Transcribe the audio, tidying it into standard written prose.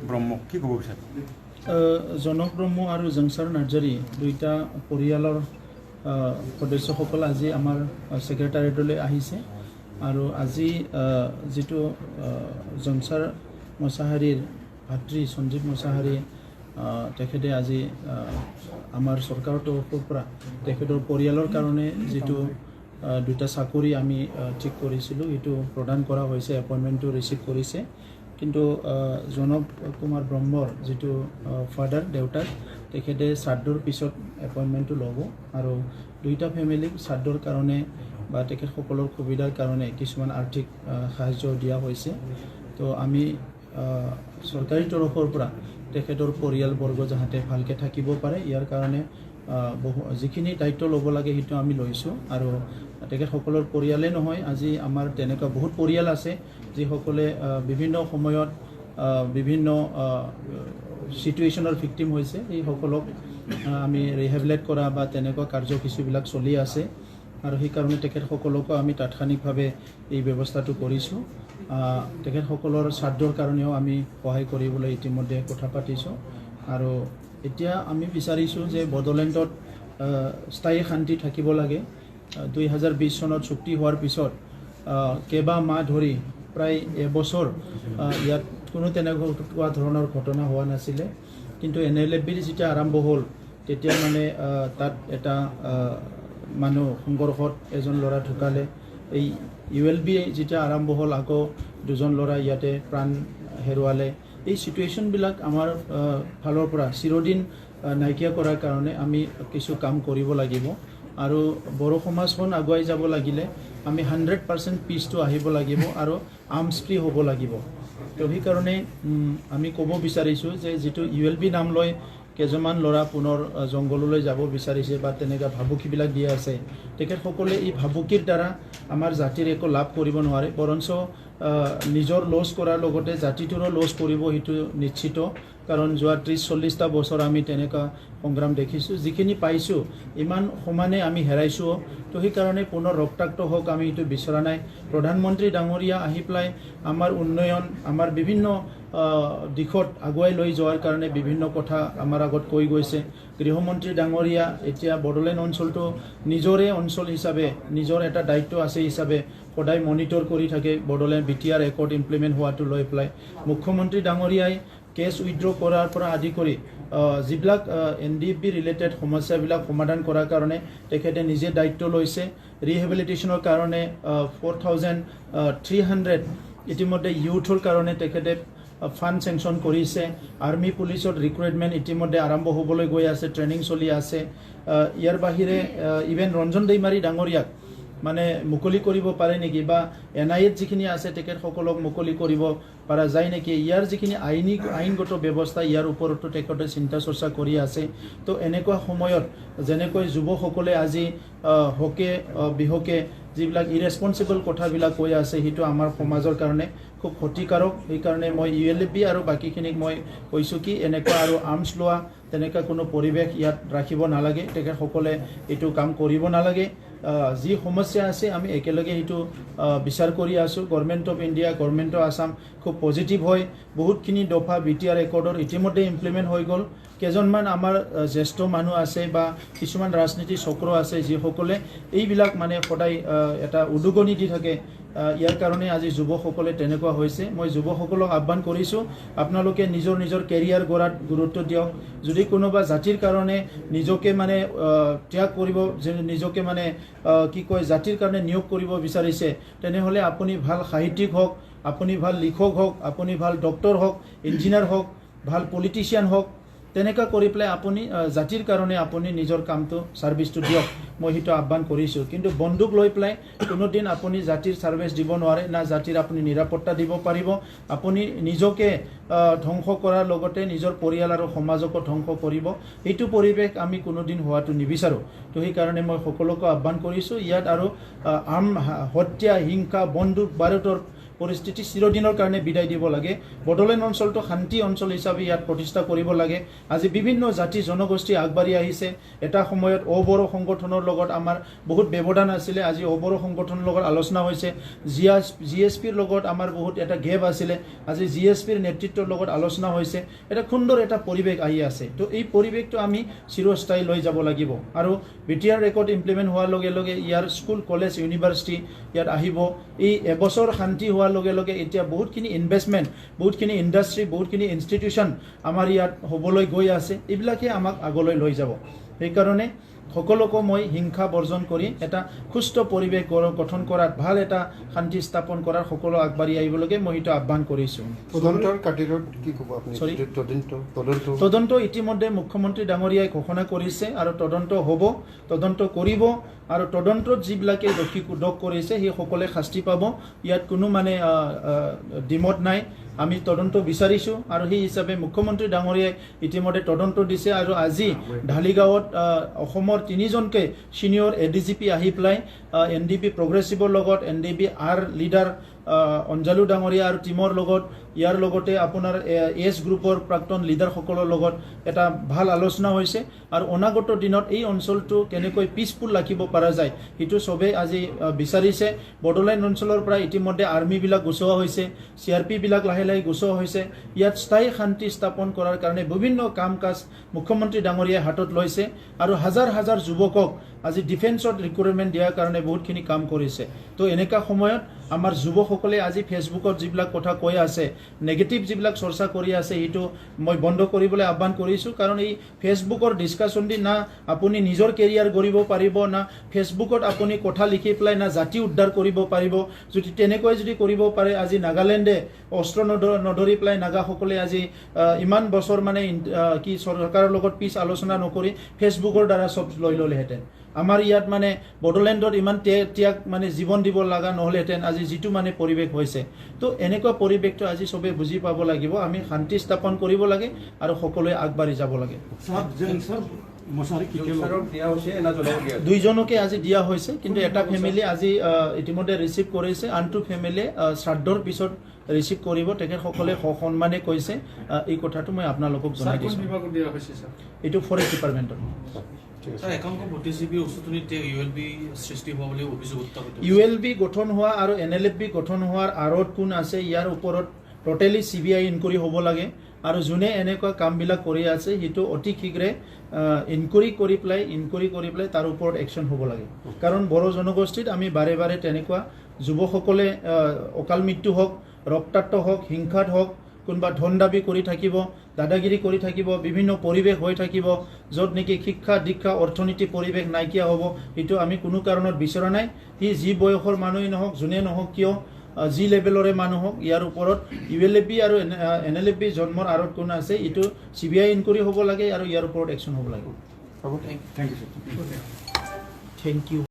ব্ৰহ্ম কি ক'ব বিচাৰে? জনক ব্ৰহ্ম আৰু জংসাৰ নাৰ্জাৰী দুইটা পৰিয়ালৰ সদস্যসকল আজি আমাৰ ছেক্ৰেটাৰিয়েটলৈ আহিছে আৰু আজি যিটো জংসাৰ মছাহাৰীৰ ভাতৃ সঞ্জীৱ মছাহাৰী তেখেতে আজি আমাৰ চৰকাৰৰ তৰফৰ পৰা তেখেতৰ পৰিয়ালৰ কাৰণে যিটো দুটা চাকৰি আমি ঠিক কৰিছিলোঁ এইটো প্ৰদান কৰা হৈছে, এপইণ্টমেণ্টটো ৰিচিভ কৰিছে। কিন্তু জনক কুমাৰ ব্ৰহ্মৰ যিটো ফাদাৰ দেউতাক তেখেতে শ্ৰাদ্ধৰ পিছত এপইণ্টমেণ্টটো ল'ব আৰু দুইটা ফেমিলিক শ্ৰাদ্ধৰ কাৰণে বা তেখেতসকলৰ সুবিধাৰ কাৰণে কিছুমান আৰ্থিক সাহায্য দিয়া হৈছে। তো আমি চৰকাৰী তৰফৰ পৰা তেখেতৰ পৰিয়ালবৰ্গ যাতে ভালকৈ থাকিব পাৰে ইয়াৰ কাৰণে যিখিনি দায়িত্ব ল'ব লাগে সেইটো আমি লৈছোঁ। আৰু তেখেতসকলৰ পৰিয়ালে নহয়, আজি আমাৰ তেনেকুৱা বহুত পৰিয়াল আছে যিসকলে বিভিন্ন সময়ত বিভিন্ন চিটুৱেশ্যনৰ ভিক্টিম হৈছে, সেইসকলক আমি ৰিহেবিলেট কৰা বা তেনেকুৱা কাৰ্যসূচীবিলাক চলি আছে আৰু সেইকাৰণে তেখেতসকলকো আমি তাৎক্ষণিকভাৱে এই ব্যৱস্থাটো কৰিছোঁ। তেখেতসকলৰ শ্ৰাদ্ধৰ কাৰণেও আমি সহায় কৰিবলৈ ইতিমধ্যে কথা পাতিছোঁ আৰু এতিয়া আমি বিচাৰিছোঁ যে বড়োলেণ্ডত স্থায়ী শান্তি থাকিব লাগে। 2020 চনত চুক্তি হোৱাৰ পিছত কেইবা মাহ ধৰি প্ৰায় এবছৰ ইয়াত কোনো তেনেকুৱা ধৰণৰ ঘটনা হোৱা নাছিলে। কিন্তু NLFBৰ যেতিয়া আৰম্ভ হ'ল তেতিয়া মানে তাত এটা মানুহ সংঘৰ্ষত এজন ল'ৰা ঢুকালে। এই ULB যেতিয়া আৰম্ভ হ'ল আকৌ দুজন ল'ৰা ইয়াতে প্ৰাণ হেৰুৱালে। এই চিটুৱেশ্যনবিলাক আমাৰ ফালৰ পৰা চিৰদিন নাইকিয়া কৰাৰ কাৰণে আমি কিছু কাম কৰিব লাগিব আৰু বড়ো সমাজখন আগুৱাই যাব লাগিলে আমি 100% পিচটো আহিব লাগিব আৰু আৰ্মছ ফ্ৰী হ'ব লাগিব। তো সেইকাৰণে আমি ক'ব বিচাৰিছোঁ যে যিটো ULB নাম লৈ কেইজনমান ল'ৰা পুনৰ জংঘললৈ যাব বিচাৰিছে বা তেনেকুৱা ভাবুকিবিলাক দিয়া আছে, তেখেতসকলে এই ভাবুকিৰ দ্বাৰা আমাৰ জাতিৰ একো লাভ কৰিব নোৱাৰে, বৰঞ্চ নিজৰ লছ কৰাৰ লগতে জাতিটোৰো লছ কৰিব সেইটো নিশ্চিত। কাৰণ যোৱা 30-40টা বছৰ আমি তেনেকুৱা সংগ্ৰাম দেখিছোঁ, যিখিনি পাইছোঁ ইমান সমানে আমি হেৰাইছোঁ। তো সেইকাৰণে পুনৰ ৰক্তাক্ত হওক আমি এইটো বিচৰা নাই। প্ৰধানমন্ত্ৰী ডাঙৰীয়া আহি পেলাই আমাৰ উন্নয়ন আমাৰ বিভিন্ন দিশত আগুৱাই লৈ যোৱাৰ কাৰণে বিভিন্ন কথা আমাৰ আগত কৈ গৈছে। গৃহমন্ত্ৰী ডাঙৰীয়া এতিয়া বড়োলেণ্ড অঞ্চলটো নিজৰে অঞ্চল হিচাপে নিজৰ এটা দায়িত্ব আছে হিচাপে সদায় মনিটৰ কৰি থাকে বড়োলেণ্ড BTR একৰ্ড ইমপ্লিমেণ্ট হোৱাটো লৈ পেলাই। মুখ্যমন্ত্ৰী ডাঙৰীয়াই কেছ উইথড্ৰ কৰাৰ পৰা আদি কৰি যিবিলাক NDFB ৰিলেটেড সমস্যাবিলাক সমাধান কৰাৰ কাৰণে তেখেতে নিজে দায়িত্ব লৈছে। ৰিহেবিলিটেশ্যনৰ কাৰণে 4,300 ইতিমধ্যে ইউথৰ কাৰণে তেখেতে ফাণ্ড চেংচন কৰিছে। আৰ্মি পুলিচৰ ৰিক্ৰুইটমেণ্ট ইতিমধ্যে আৰম্ভ হ'বলৈ গৈ আছে, ট্ৰেইনিং চলি আছে। ইয়াৰ বাহিৰে ইভেন ৰঞ্জন দৈমাৰী ডাঙৰীয়াক মানে মুকলি কৰিব পাৰে নেকি বা NIAত যিখিনি আছে তেখেতসকলক মুকলি কৰিব পৰা যায় নেকি, ইয়াৰ যিখিনি আইনগত ব্যৱস্থা ইয়াৰ ওপৰতো তেখেতে চিন্তা চৰ্চা কৰি আছে। তো এনেকুৱা সময়ত যেনেকৈ যুৱকসকলে আজি হকে বিহকে যিবিলাক ইৰেছপনচিবল কথাবিলাক কৈ আছে সেইটো আমাৰ সমাজৰ কাৰণে খুব ক্ষতিকাৰক। সেইকাৰণে মই ULB আৰু বাকীখিনিক মই কৈছোঁ কি এনেকুৱা আৰু আৰ্মছ লোৱা তেনেকুৱা কোনো পৰিৱেশ ইয়াত ৰাখিব নালাগে, তেখেতসকলে এইটো কাম কৰিব নালাগে। যি সমস্যা আছে আমি একেলগে সেইটো বিচাৰ কৰি আছোঁ। Government of India, government of Assam খুব পজিটিভ হয়। বহুতখিনি দফা BTR একৰ্ডৰ ইতিমধ্যে ইমপ্লিমেণ্ট হৈ গ'ল। কেইজনমান আমাৰ জ্যেষ্ঠ মানুহ আছে বা কিছুমান ৰাজনীতি চক্ৰ আছে যিসকলে এইবিলাক মানে সদায় এটা উদগনি দি থাকে। ইয়াৰ কাৰণে আজি যুৱকসকলে তেনেকুৱা হৈছে। মই যুৱকসকলক আহ্বান কৰিছোঁ আপোনালোকে নিজৰ কেৰিয়াৰ গঢ়াত গুৰুত্ব দিয়ক। যদি কোনোবা জাতিৰ কাৰণে নিজকে মানে ত্যাগ কৰিব, নিজকে মানে কি কয় জাতিৰ কাৰণে নিয়োগ কৰিব বিচাৰিছে, তেনেহ'লে আপুনি ভাল সাহিত্যিক হওক, আপুনি ভাল লিখক হওক, আপুনি ভাল ডক্টৰ হওক, ইঞ্জিনিয়াৰ হওক, ভাল পলিটিচিয়ান হওক, তেনেকুৱা কৰি পেলাই আপুনি জাতিৰ কাৰণে আপুনি নিজৰ কামটো ছাৰ্ভিচটো দিয়ক, মই সেইটো আহ্বান কৰিছোঁ। কিন্তু বন্দুক লৈ পেলাই কোনোদিন আপুনি জাতিৰ ছাৰ্ভিচ দিব নোৱাৰে, না জাতিৰ আপুনি নিৰাপত্তা দিব পাৰিব। আপুনি নিজকে ধ্বংস কৰাৰ লগতে নিজৰ পৰিয়াল আৰু সমাজকো ধ্বংস কৰিব। এইটো পৰিৱেশ আমি কোনোদিন হোৱাটো নিবিচাৰোঁ। তো সেইকাৰণে মই সকলোকে আহ্বান কৰিছোঁ ইয়াত আৰু হত্যা, হিংসা, বন্দুক বাৰুদৰ পৰিস্থিতি চিৰদিনৰ কাৰণে বিদায় দিব লাগে বড়োলেণ্ড অঞ্চলটো শান্তি অঞ্চল হিচাপে ইয়াত প্ৰতিষ্ঠা কৰিব লাগে আজি বিভিন্ন জাতি জনগোষ্ঠী আগবাঢ়ি আহিছে এটা সময়ত বড়ো সংগঠনৰ লগত আমাৰ বহুত ব্যৱধান আছিলে আজি বড়ো সংগঠনৰ লগত আলোচনা হৈছে জিএছপিৰ লগত আমাৰ বহুত এটা গেপ আছিলে আজি জিএছপিৰ নেতৃত্বৰ লগত আলোচনা হৈছে এটা সুন্দৰ এটা পৰিৱেশ আহি আছে তো এই পৰিৱেশটো আমি চিৰস্থায়ী লৈ যাব লাগিব আৰু বিটিআৰ ৰেকৰ্ড ইমপ্লিমেণ্ট হোৱাৰ লগে লগে ইয়াৰ স্কুল কলেজ ইউনিভাৰ্চিটি ইয়াত আহিব এই এবছৰ শান্তি হোৱাৰ লগে লগে এতিয়া বহুতখিনি ইনভেষ্টমেণ্ট বহুতখিনি ইণ্ডাষ্ট্ৰী বহুতখিনি ইনষ্টিটিউশ্যন আমাৰ ইয়াত হ'বলৈ গৈ আছে এইবিলাকে আমাক আগলৈ লৈ যাব সেইকাৰণে সকলোকে মই হিংসা বৰ্জন কৰি এটা সুস্থ পৰিৱেশ গঠন কৰাত ভাল এটা শান্তি স্থাপন কৰাৰ সকলো আগবাঢ়ি আহিবলৈকে মই এইটো আহ্বান কৰিছোঁ তদন্ত ইতিমধ্যে মুখ্যমন্ত্ৰী ডাঙৰীয়াই ঘোষণা কৰিছে আৰু তদন্ত হ'ব তদন্ত কৰিব আৰু তদন্তত যিবিলাকে দোষ কৰিছে সেই সকলে শাস্তি পাব ইয়াত কোনো মানে দ্বিমত নাই আমি তদন্ত বিচাৰিছোঁ আৰু সেই হিচাপে মুখ্যমন্ত্ৰী ডাঙৰীয়াই ইতিমধ্যে তদন্ত দিছে আৰু আজি ঢালিগাঁৱত অসমৰ 3জনকে চিনিয়ৰ এডিজিপি আহি পেলাই এনডিপি প্ৰগ্ৰেছিভৰ লগত এনডিপি আৰ লিডাৰ অঞ্জালু ডাঙৰীয়া আৰু টিমৰ লগত ইয়াৰ লগতে আপোনাৰ এছ গ্ৰুপৰ প্ৰাক্তন লিডাৰসকলৰ লগত এটা ভাল আলোচনা হৈছে আৰু অনাগত দিনত এই অঞ্চলটো কেনেকৈ পিচফুল ৰাখিব পৰা যায় সেইটো চবেই আজি বিচাৰিছে বড়োলেণ্ড অঞ্চলৰ পৰা ইতিমধ্যে আৰ্মিবিলাক গুচোৱা হৈছে চিআৰপিবিলাক লাহে লাহে গুচোৱা হৈছে ইয়াত স্থায়ী শান্তি স্থাপন কৰাৰ কাৰণে বিভিন্ন কাম কাজ মুখ্যমন্ত্ৰী ডাঙৰীয়াই হাতত লৈছে আৰু হাজাৰ হাজাৰ যুৱকক আজি ডিফেন্সত ৰিক্ৰুটমেণ্ট দিয়াৰ কাৰণে বহুতখিনি কাম কৰিছে তো এনেকুৱা সময়ত আমাৰ যুৱকসকলে আজি ফেচবুকত যিবিলাক কথা কৈ আছে নেগেটিভ যিবিলাক চৰ্চা কৰি আছে সেইটো মই বন্ধ কৰিবলৈ আহ্বান কৰিছোঁ কাৰণ এই ফেচবুকৰ ডিছকাশ্যন দি না আপুনি নিজৰ কেৰিয়াৰ গঢ়িব পাৰিব না ফেচবুকত আপুনি কথা লিখি পেলাই না জাতি উদ্ধাৰ কৰিব পাৰিব যদি তেনেকৈ যদি কৰিব পাৰে আজি নাগালেণ্ডে অস্ত্ৰ নধৰি পেলাই নাগাসকলে আজি ইমান বছৰ মানে কি চৰকাৰৰ লগত পিছ আলোচনা নকৰি ফেচবুকৰ দ্বাৰা চব লৈ ল'লেহেঁতেন আমাৰ ইয়াত মানে বড়োলেণ্ডত ইমান ত্যাগ মানে জীৱন দিব লগা নহ'লেহেঁতেন আজি যিটো মানে পৰিৱেশ হৈছে তো এনেকুৱা পৰিৱেশটো আজি চবেই বুজি পাব লাগিব আমি শান্তি স্থাপন কৰিব লাগে আৰু সকলোৱে আগবাঢ়ি যাব লাগে দুইজনকে আজি দিয়া হৈছে কিন্তু এটা ফেমিলি আজি ইতিমধ্যে ৰিচিভ কৰিছে আনটো ফেমিলিয়ে শ্ৰাদ্ধৰ পিছত ৰিচিভ কৰিব তেখেতসকলে সন্মানে কৈছে এই কথাটো মই আপোনালোকক জনাই দিছোঁ এইটো ফৰেষ্ট ডিপাৰ্টমেণ্টৰ ULB গঠন হোৱা আৰু NLFB গঠন হোৱাৰ আঁৰত কোন আছে ইয়াৰ ওপৰত টোটেলি CBI ইনকুৱাৰী হ'ব লাগে আৰু যোনে এনেকুৱা কামবিলাক কৰি আছে সেইটো অতি শীঘ্ৰে ইনকুৱাৰী কৰি পেলাই তাৰ ওপৰত একশ্যন হ'ব লাগে কাৰণ বড়ো জনগোষ্ঠীত আমি বাৰে বাৰে তেনেকুৱা যুৱকসকলে অকাল মৃত্যু হওক ৰক্তাক্ত হওক হিংসাত হওক কোনোবা ধন দাবী কৰি থাকিব দাদাগিৰি কৰি থাকিব বিভিন্ন পৰিৱেশ হৈ থাকিব য'ত নেকি শিক্ষা দীক্ষা অৰ্থনীতি পৰিৱেশ নাইকিয়া হ'ব এইটো আমি কোনো কাৰণত বিচৰা নাই সি যি বয়সৰ মানুহেই নহওক যোনে নহওক কিয় যি লেভেলৰে মানুহ হওক ইয়াৰ ওপৰত ULB আৰু NLFB জন্মৰ আঁৰত কোন আছে এইটো CBI ইনকুৱাৰী হ'ব লাগে আৰু ইয়াৰ ওপৰত একশ্যন হ'ব লাগে থেংক ইউ